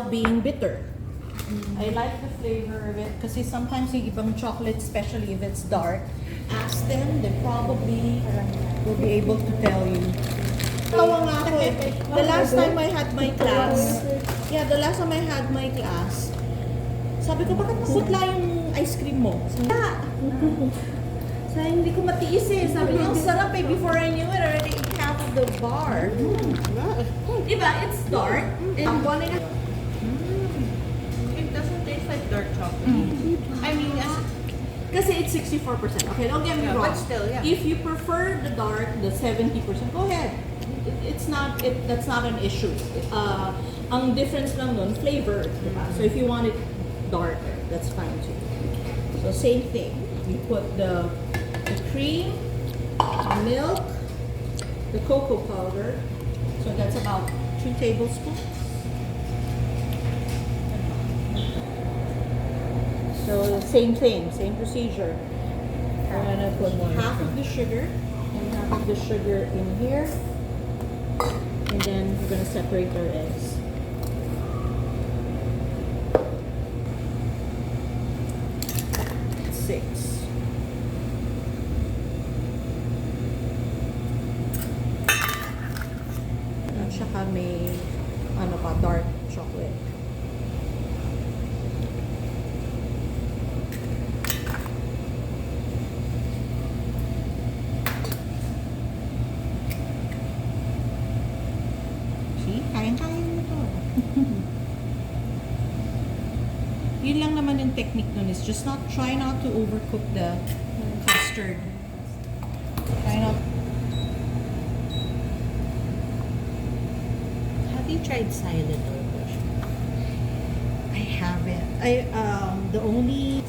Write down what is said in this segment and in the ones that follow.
without being bitter. I like the flavor of it kasi sometimes yung ibang chocolate, especially if it's dark, ask them, they probably will be able to tell you. Tawa nga ako eh. The last time I had my class, sabi ko, bakit maputla yung ice cream mo? Sabi, hindi ko matiis eh. Sabi niya, ang sarap eh. Before I knew it, I already ate half of the bar. Diba? It's dark. And It doesn't taste like dark chocolate. I mean, kasi it's 64%. Okay, don't get me wrong. but still, yeah. If you prefer the dark, the 70%, go ahead. That's not an issue. Ang difference lang nun, flavor. Diba? So if you want it darker, that's fine too. So same thing. You put the cream, the milk, the cocoa powder. So that's about 2 tablespoons. So same thing, same procedure. We're gonna put half of the sugar and half of the sugar in here. And then we're gonna separate our eggs. Six. At saka may dark chocolate. See? Kayang-kaya mo to. Yun lang naman yung technique nun is just try not to overcook the custard. Try not. Have you tried silent or I haven't. The only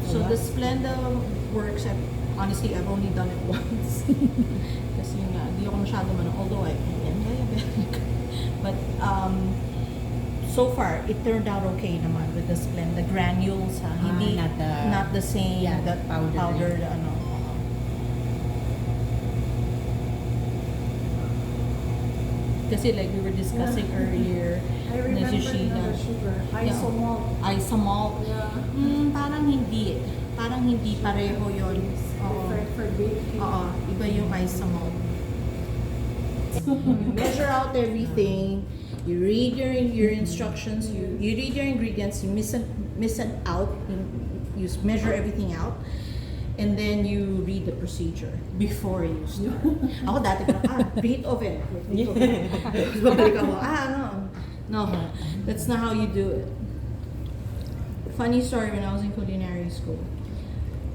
so the Splenda works. Honestly, I've only done it once. Kasi nga, hindi ako masyado although I am diabetic. But so far, it turned out okay naman with the Splenda granules. Hindi not the same. Yeah, that powdered. Kasi like we were discussing earlier, I remember the sugar. Isomalt. Isomalt. Yeah. Parang hindi pareho yun. Different for baking. Iba yung isomalt. You measure out everything. You read your instructions. You read your ingredients. You miss it out. You measure everything out. And then you read the procedure before you start. Ako dati preheat oven. Babalik ako, no. That's not how you do it. Funny story, when I was in culinary school,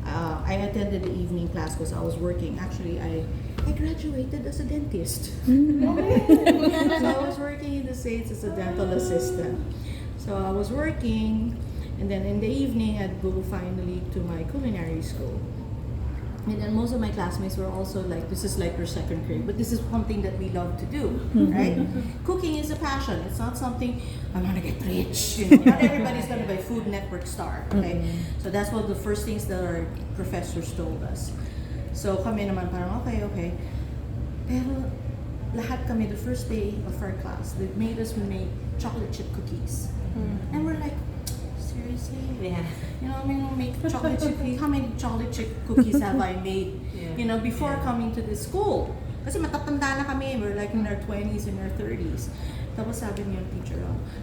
I attended the evening class because I was working. Actually, I graduated as a dentist. So I was working in the States as a dental assistant. So I was working, and then in the evening I'd go finally to my culinary school. And then most of my classmates were also like, this is like your second career, but this is something that we love to do, right? Cooking is a passion. It's not something, I want to get rich. Not everybody's going to be a Food Network star, okay? So that's one of the first things that our professors told us. So kami naman parang, okay. Pero lahat kami, the first day of our class, they made us make chocolate chip cookies. And we're like, seriously? Yeah. Make chocolate chip cookies. How many chocolate chip cookies have I made? Before coming to this school. Kasi matatanda na kami. We're like in our 20s and our 30s. Tapos sabi niya yung teacher,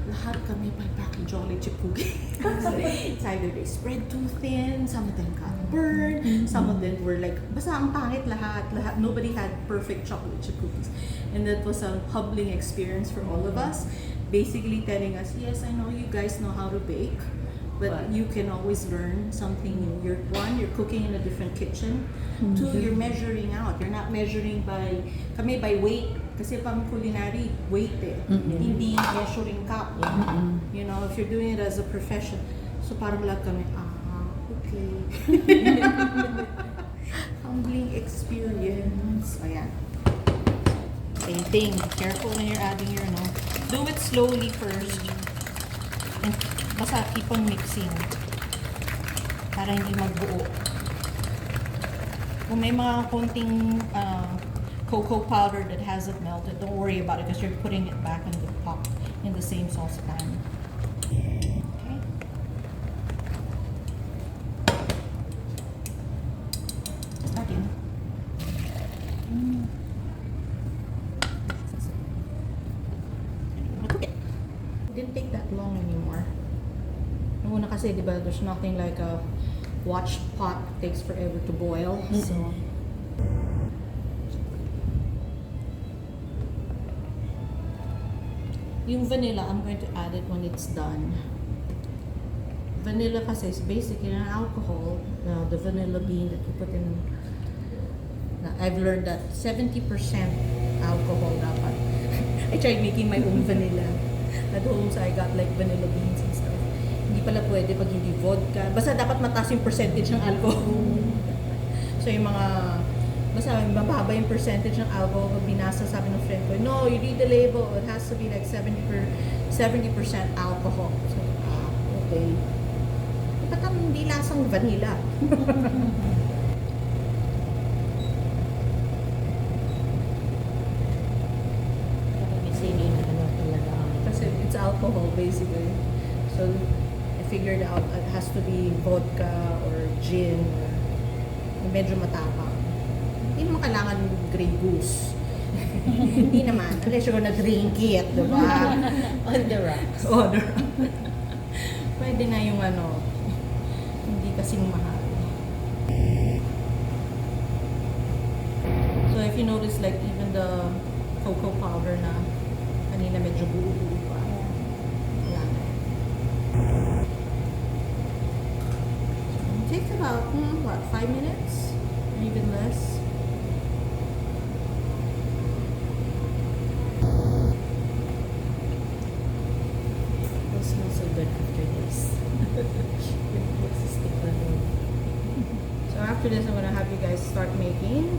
lahat kami packing chocolate chip cookies. It's either they spread too thin, some of them got burned, some of them were like, basta ang pangit lahat. Nobody had perfect chocolate chip cookies. And that was a humbling experience for all of us. Basically telling us, yes, I know you guys know how to bake, but you can always learn something new. You're cooking in a different kitchen. Two, you're measuring out. You're not measuring by weight. Kasi pang culinary, weight hindi measuring cup. If you're doing it as a profession. So parang lahat kami, okay. Humbling experience. Ayan. Same thing. Be careful when you're adding your do it slowly first. And basta keep on mixing. Para hindi magbuo. Kung may mga konting cocoa powder that hasn't melted, don't worry about it because you're putting it back in the pot. in the same saucepan. Okay. Again. It didn't take that long anymore. Noong una kasi, di ba, there's nothing like a watch pot takes forever to boil. So, yung vanilla, I'm going to add it when it's done. Vanilla kasi is basically an alcohol. The vanilla bean that you put in. I've learned that 70% alcohol dapat. I tried making my own vanilla at home, so I got like vanilla beans and stuff. Hindi pala pwede pag hindi vodka. Basta dapat mataas yung percentage ng alcohol. So yung mga, basta mababa yung percentage ng alcohol. Pag binasa, sabi ng friend ko, no, you read the label. It has to be like 70% alcohol. So, okay. Ba't hindi lasang vanilla? Kasi it's alcohol basically. So I figured out it has to be vodka or gin or medyo matapang. Hindi naman kailangan Grey Goose. Hindi naman. Unless you're gonna drink it, diba? On the rocks. On the rocks. Pwede na yung ano, hindi kasing mahal. So if you notice, like even the cocoa powder na kanina medyo buo-buo pa. Wala na. It takes about, 5 minutes? Or even less. It smells so good after this. So after this, I'm gonna have you guys start making.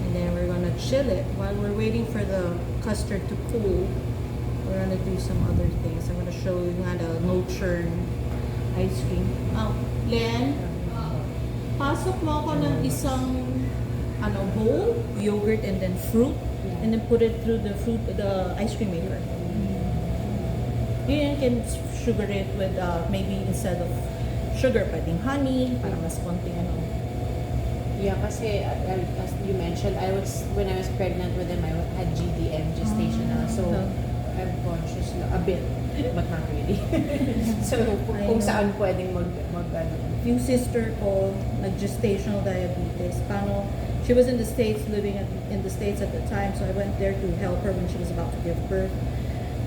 And then we're gonna chill it while we're waiting for the custard to cool. We're gonna do some other things. I'm gonna show you nga the no churn ice cream. Oh, Len, pasok mo ako ng isang bowl, yogurt and then fruit, and then put it through the ice cream maker. You can sugar it with maybe instead of sugar, pwedeng honey, para mas konting Yeah, kasi as you mentioned, when I was pregnant with him, I had GDM, gestational. So I'm conscious a bit, but not really. So kung saan pwedeng mag Yung sister ko, nag-gestational diabetes. Paano, she was in the States, living in the States at the time, so I went there to help her when she was about to give birth.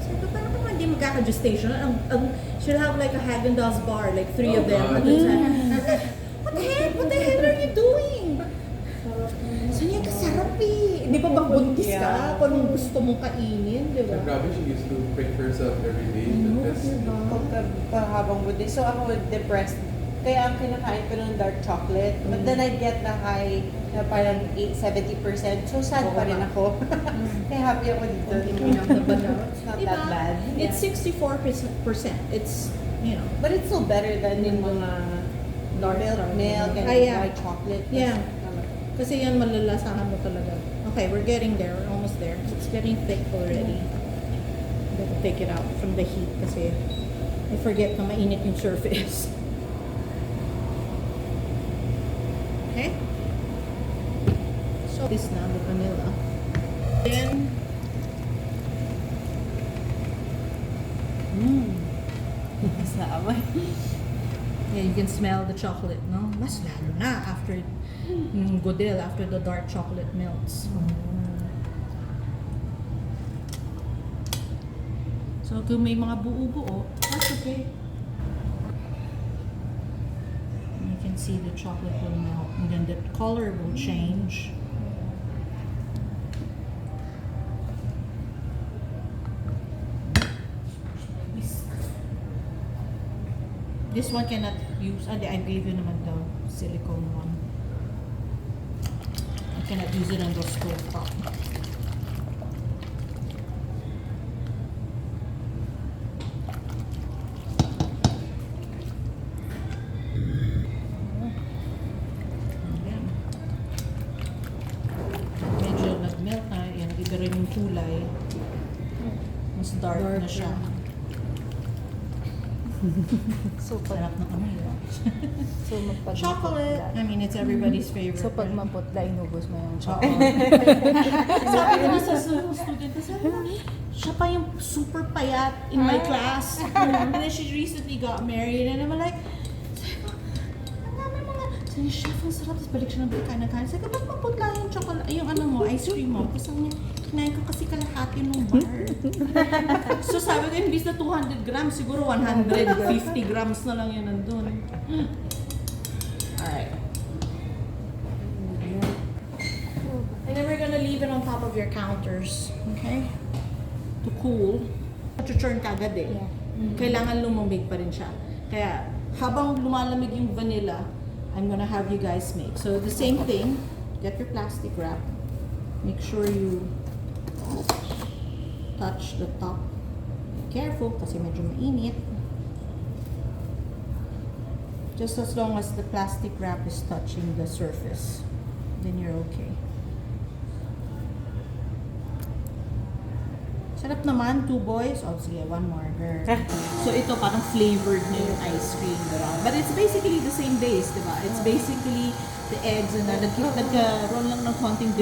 So, paano naman hindi magkaka-gestational? She'll have like a Haagen-Dazs bar, like 3 of them at the time. What the heck? What the hell are you doing? So niya, kasarap eh. Di ba bang buntis ka? Kung anong gusto mong kainin, di ba? Grabe, she used to prick herself every day. Habang buti. So ako depressed. Kaya ang kinakain ko ng dark chocolate. But then I get the high na parang 70%. So sad pa rin ako. Kaya happy ako dito. It's not that bad. It's 64%. It's, But it's still better than yung mga milk and white chocolate. Yeah. Kasi yan malalasahan mo talaga. Okay, we're getting there. We're almost there. It's getting thick already. I'm gonna take it out from the heat kasi I forget na mainit yung surface. Okay? So, this na, the vanilla. Then, yeah, you can smell the chocolate, no? Mas lalo na after Gourdo, after the dark chocolate melts. So, kung may mga buo-buo, that's okay. You can see the chocolate will melt, and then the color will change. This one cannot use, I gave you naman the silicone one. I cannot use it on the stove top. Ayan. Medyo nag-melt na, yan, iba rin yung kulay. Mas dark na siya. So, pag, Sarap na amoy, no? so pag Chocolate! I mean, it's everybody's favorite. So, pag right? maputla, inubos mo yung Oo. chocolate. Sabi ko na sa student, sabi ko, siya pa yung super payat in my class. And then she recently got married and I'm like, sabi ko, ang dami mga, sabi niya, chef, ang sarap. Tapos balik siya ng kain na kain. Sabi ko, ba't maputla yung chocolate, yung ano mo, ice cream mo? Tapos sabi niya, kinain ko kasi kalahati ng bar. So sabi ko, imbis na 200 grams, siguro 150 grams na lang yun nandun. Alright. And then we're gonna leave it on top of your counters, okay? To cool. Chuchurn ka agad eh. Yeah. Kailangan lumamig pa rin siya. Kaya habang lumalamig yung vanilla, I'm gonna have you guys make. So the same thing, get your plastic wrap. Make sure you touch the top. Be careful kasi medyo mainit. Just as long as the plastic wrap is touching the surface, then you're okay. Sarap naman, 2 boys. Oh, sige, 1 more. Girl. So, ito parang flavored na yung ice cream. But it's basically the same base, di ba? It's basically the eggs and nagkaroon lang ng konting